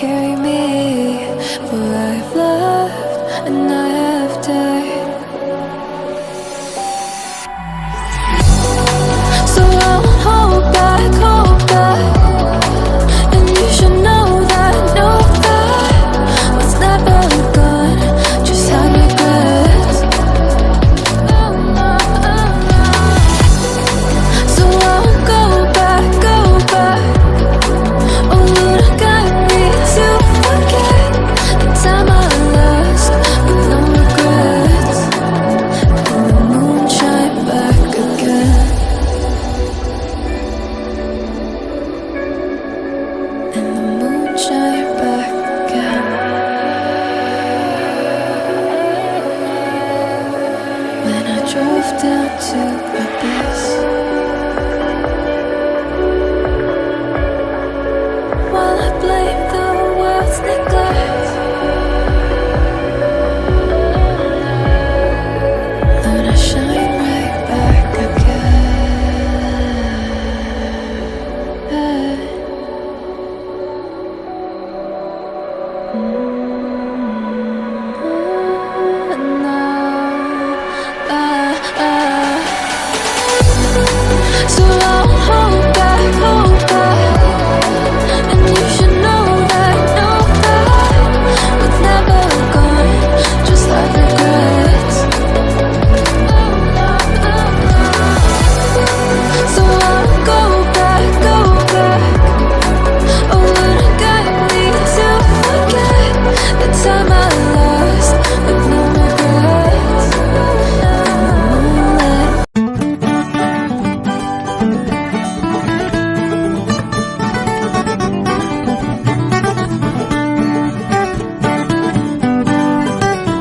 carry me, for I've loved and I have died. So I won't hold back, and you should know that what's never gone just had regrets. So I won't go back. Oh, Luna got me to forget the time I lost with no regrets. And the moon shine back again. And the moon shine